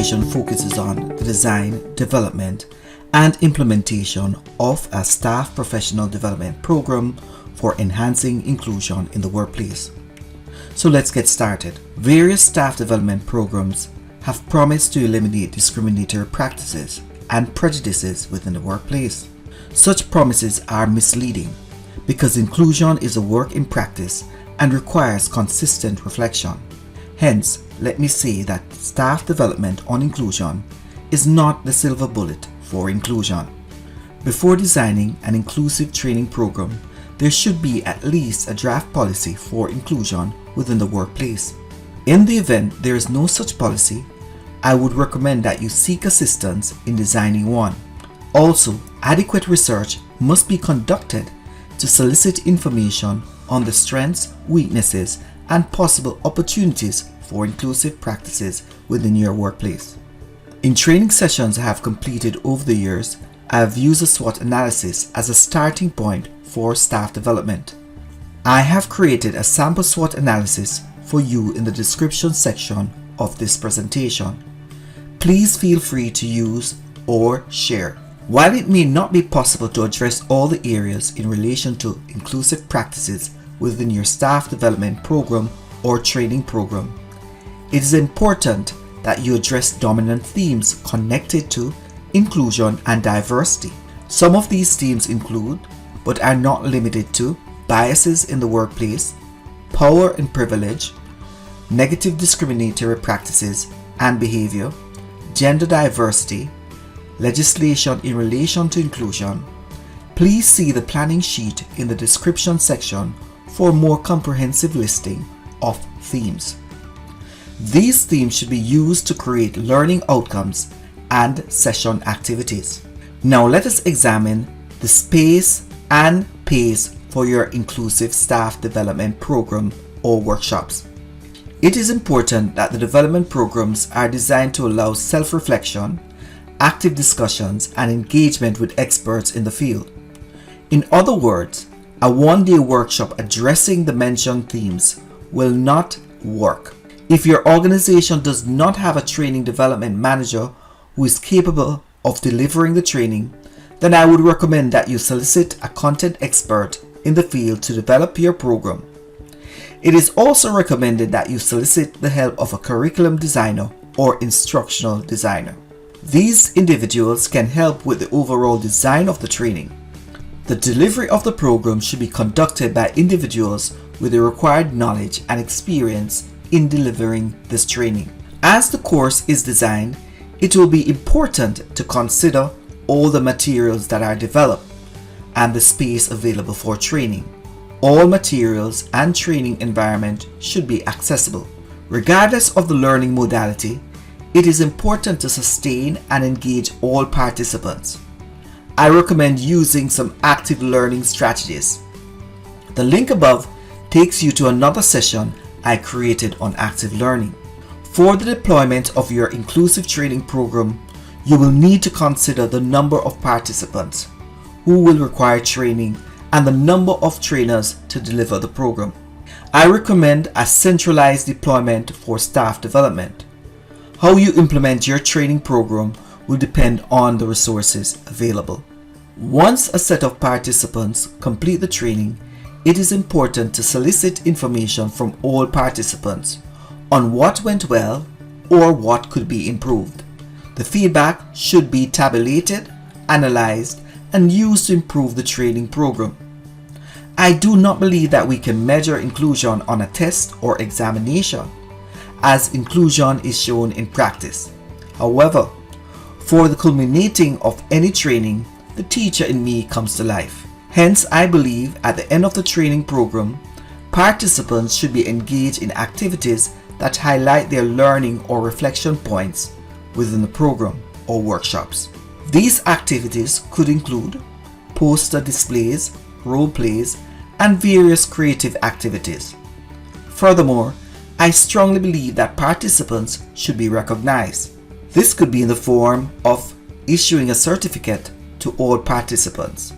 presentation focuses on the design, development, and implementation of a staff professional development program for enhancing inclusion in the workplace. So let's get started. Various staff development programs have promised to eliminate discriminatory practices and prejudices within the workplace. Such promises are misleading because inclusion is a work in practice and requires consistent reflection. Hence, let me say that staff development on inclusion is not the silver bullet for inclusion. Before designing an inclusive training program, there should be at least a draft policy for inclusion within the workplace. In the event there is no such policy, I would recommend that you seek assistance in designing one. Also, adequate research must be conducted to solicit information on the strengths, weaknesses, and possible opportunities for inclusive practices within your workplace. In training sessions I have completed over the years, I have used a SWOT analysis as a starting point for staff development. I have created a sample SWOT analysis for you in the description section of this presentation. Please feel free to use or share. While it may not be possible to address all the areas in relation to inclusive practices within your staff development program or training program, it is important that you address dominant themes connected to inclusion and diversity. Some of these themes include, but are not limited to, biases in the workplace, power and privilege, negative discriminatory practices and behavior, gender diversity, legislation in relation to inclusion. Please see the planning sheet in the description section for a more comprehensive listing of themes. These themes should be used to create learning outcomes and session activities. Now let us examine the space and pace for your inclusive staff development program or workshops. It is important that the development programs are designed to allow self-reflection, active discussions, and engagement with experts in the field. In other words, a one-day workshop addressing the mentioned themes will not work. If your organization does not have a training development manager who is capable of delivering the training, then I would recommend that you solicit a content expert in the field to develop your program. It is also recommended that you solicit the help of a curriculum designer or instructional designer. These individuals can help with the overall design of the training. The delivery of the program should be conducted by individuals with the required knowledge and experience in delivering this training. As the course is designed, it will be important to consider all the materials that are developed and the space available for training. All materials and training environment should be accessible. Regardless of the learning modality, it is important to sustain and engage all participants. I recommend using some active learning strategies. The link above takes you to another session I created on active learning. For the deployment of your inclusive training program, you will need to consider the number of participants who will require training and the number of trainers to deliver the program. I recommend a centralized deployment for staff development. How you implement your training program will depend on the resources available. Once a set of participants complete the training, it is important to solicit information from all participants on what went well or what could be improved. The feedback should be tabulated, analyzed, and used to improve the training program. I do not believe that we can measure inclusion on a test or examination, as inclusion is shown in practice. However, for the culminating of any training, the teacher in me comes to life. Hence, I believe at the end of the training program, participants should be engaged in activities that highlight their learning or reflection points within the program or workshops. These activities could include poster displays, role plays, and various creative activities. Furthermore, I strongly believe that participants should be recognized. This could be in the form of issuing a certificate to all participants.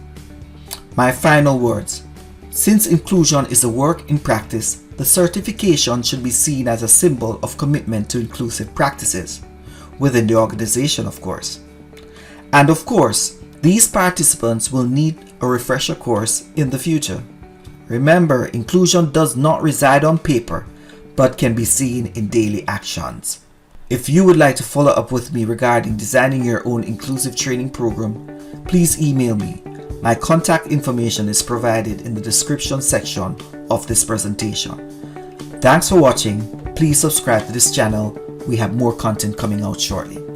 My final words. Since inclusion is a work in practice, the certification should be seen as a symbol of commitment to inclusive practices. within the organization, of course. And of course, these participants will need a refresher course in the future. Remember, inclusion does not reside on paper, but can be seen in daily actions. If you would like to follow up with me regarding designing your own inclusive training program, please email me. My contact information is provided in the description section of this presentation. Thanks for watching. Please subscribe to this channel. We have more content coming out shortly.